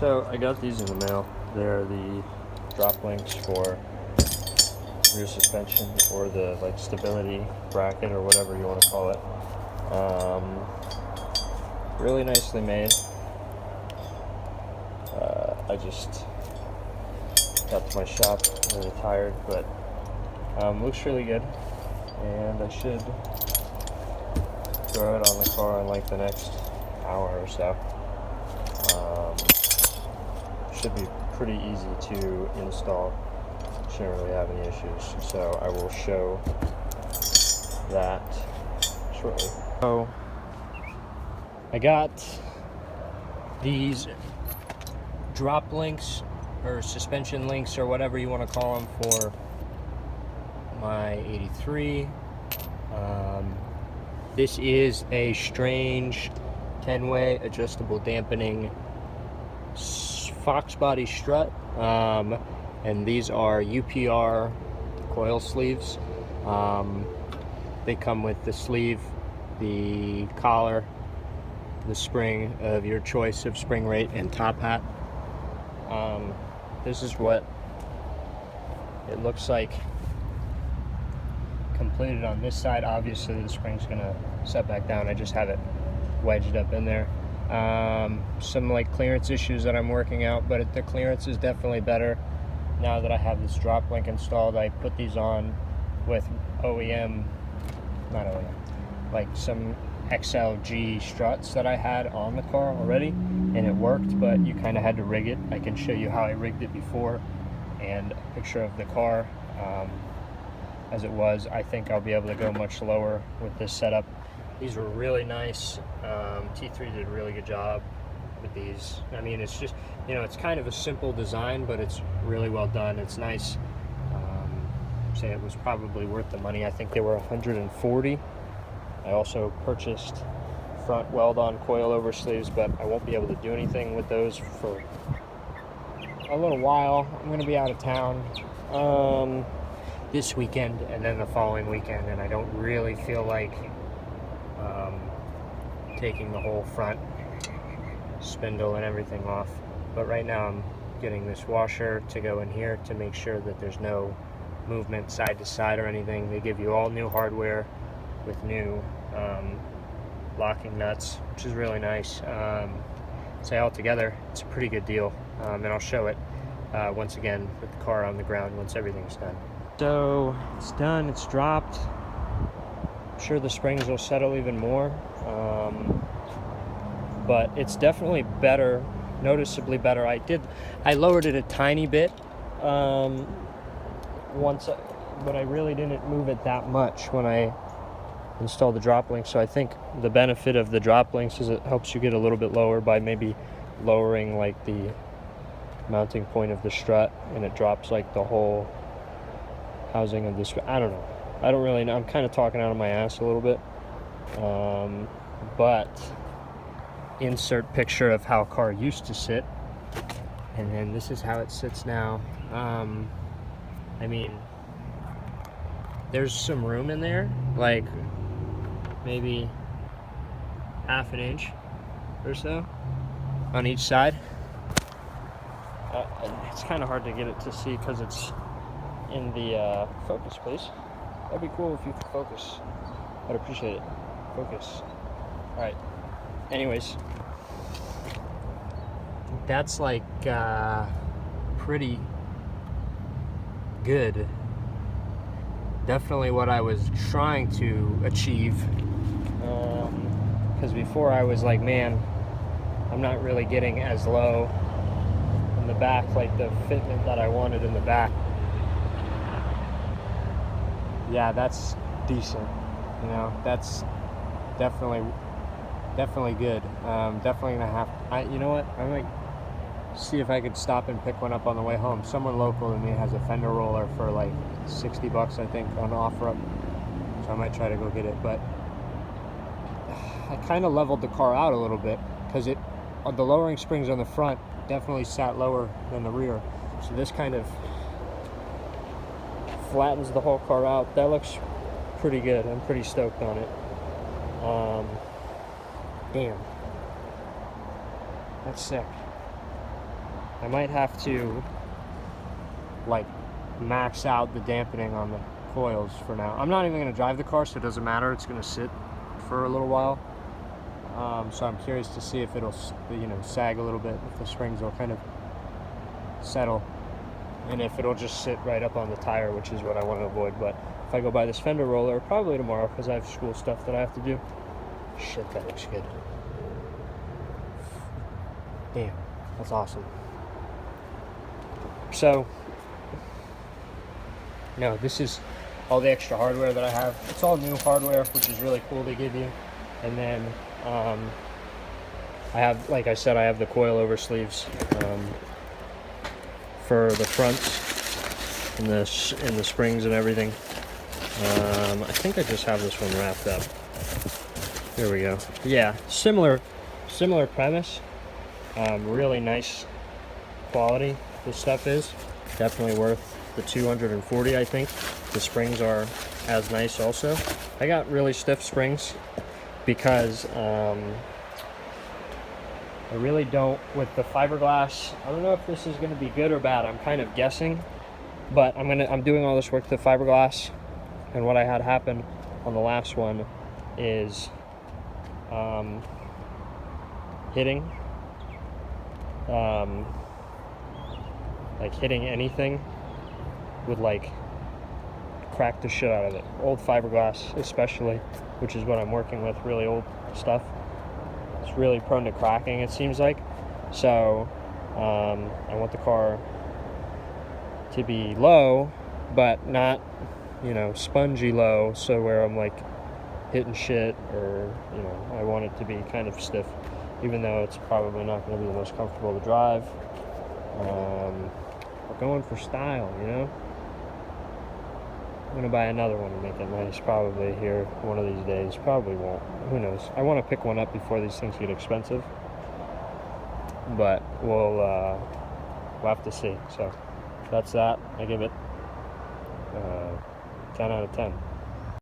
So I got these in the mail. They're the drop links for rear suspension, or the like stability bracket, or whatever you want to call it. Really nicely made. I just got to my shop, really tired, but looks really good, and I should throw it on the car in like the next hour or so. Should be pretty easy to install. Shouldn't really have any issues, so I will show that shortly. So I got these drop links, or suspension links, or whatever you want to call them, for my 83. This is a strange 10-way adjustable dampening Fox body strut, and these are UPR coil sleeves. They come with the sleeve, the collar, the spring of your choice of spring rate, and top hat. This is what it looks like completed on this side. Obviously the spring's gonna set back down. I just have it wedged up in there. Some like clearance issues that I'm working out, but the clearance is definitely better now that I have this drop link installed. I put these on with like some XLG struts that I had on the car already, and it worked, but you kind of had to rig it. I can show you how I rigged it before, and a picture of the car as it was. I think I'll be able to go much lower with this setup. These were really nice. T3 did a really good job with these. I mean, it's just, you know, it's kind of a simple design, but it's really well done. It's nice. Say it was probably worth the money. I think they were $140. I also purchased front weld-on coil over sleeves, but I won't be able to do anything with those for a little while. I'm going to be out of town this weekend and then the following weekend, and I don't really feel like taking the whole front spindle and everything off. But right now I'm getting this washer to go in here to make sure that there's no movement side to side or anything. They give you all new hardware with new locking nuts, which is really nice. So altogether, it's a pretty good deal, and I'll show it once again with the car on the ground once everything's done. So it's done, it's dropped. I'm sure the springs will settle even more, but it's definitely better, noticeably better. I lowered it a tiny bit once, but I really didn't move it that much when I installed the drop links. So I think the benefit of the drop links is it helps you get a little bit lower by maybe lowering like the mounting point of the strut, and it drops like the whole housing of the strut. I don't know. I don't really know. I'm kind of talking out of my ass a little bit. But insert picture of how a car used to sit, and then this is how it sits now. I mean, there's some room in there, like maybe half an inch or so on each side. It's kind of hard to get it to see because it's in the focus, please. That'd be cool if you could focus. I'd appreciate it. Focus. All right. Anyways, that's like pretty good. Definitely what I was trying to achieve. Because before I was like, man, I'm not really getting as low in the back, like the fitment that I wanted in the back. Yeah, that's decent. You know, that's definitely good. Definitely gonna have. You know what? I might see if I could stop and pick one up on the way home. Someone local to me has a fender roller for like $60, I think, on offer up. So I might try to go get it. But I kind of leveled the car out a little bit because the lowering springs on the front definitely sat lower than the rear. So this kind of flattens the whole car out. That looks pretty good. I'm pretty stoked on it. Damn, that's sick. I might have to like max out the dampening on the coils for now. I'm not even going to drive the car, so it doesn't matter. It's going to sit for a little while. So I'm curious to see if it'll, you know, sag a little bit, if the springs will kind of settle, and if it'll just sit right up on the tire, which is what I want to avoid. But if I go buy this fender roller, probably tomorrow, because I have school stuff that I have to do. Shit, that looks good. Damn, that's awesome. So, no, this is all the extra hardware that I have. It's all new hardware, which is really cool to give you. And then I have, like I said, I have the coil over sleeves for the fronts and the springs and everything. I think I just have this one wrapped up. There we go. Yeah, similar premise. Really nice quality this stuff is. Definitely worth the $240, I think. The springs are as nice also. I got really stiff springs because I really don't, with the fiberglass, I don't know if this is going to be good or bad. I'm kind of guessing, but I'm doing all this work to the fiberglass, and what I had happen on the last one is hitting anything would like crack the shit out of it. Old fiberglass especially, which is what I'm working with, really old stuff. It's really prone to cracking, it seems like. So I want the car to be low, but not, you know, spongy low, so where I'm like hitting shit, or, you know, I want it to be kind of stiff, even though it's probably not going to be the most comfortable to drive. We're going for style, you know. I'm going to buy another one and make it nice probably here one of these days. Probably won't. Who knows? I want to pick one up before these things get expensive. But we'll have to see. So that's that. I give it 10 out of 10.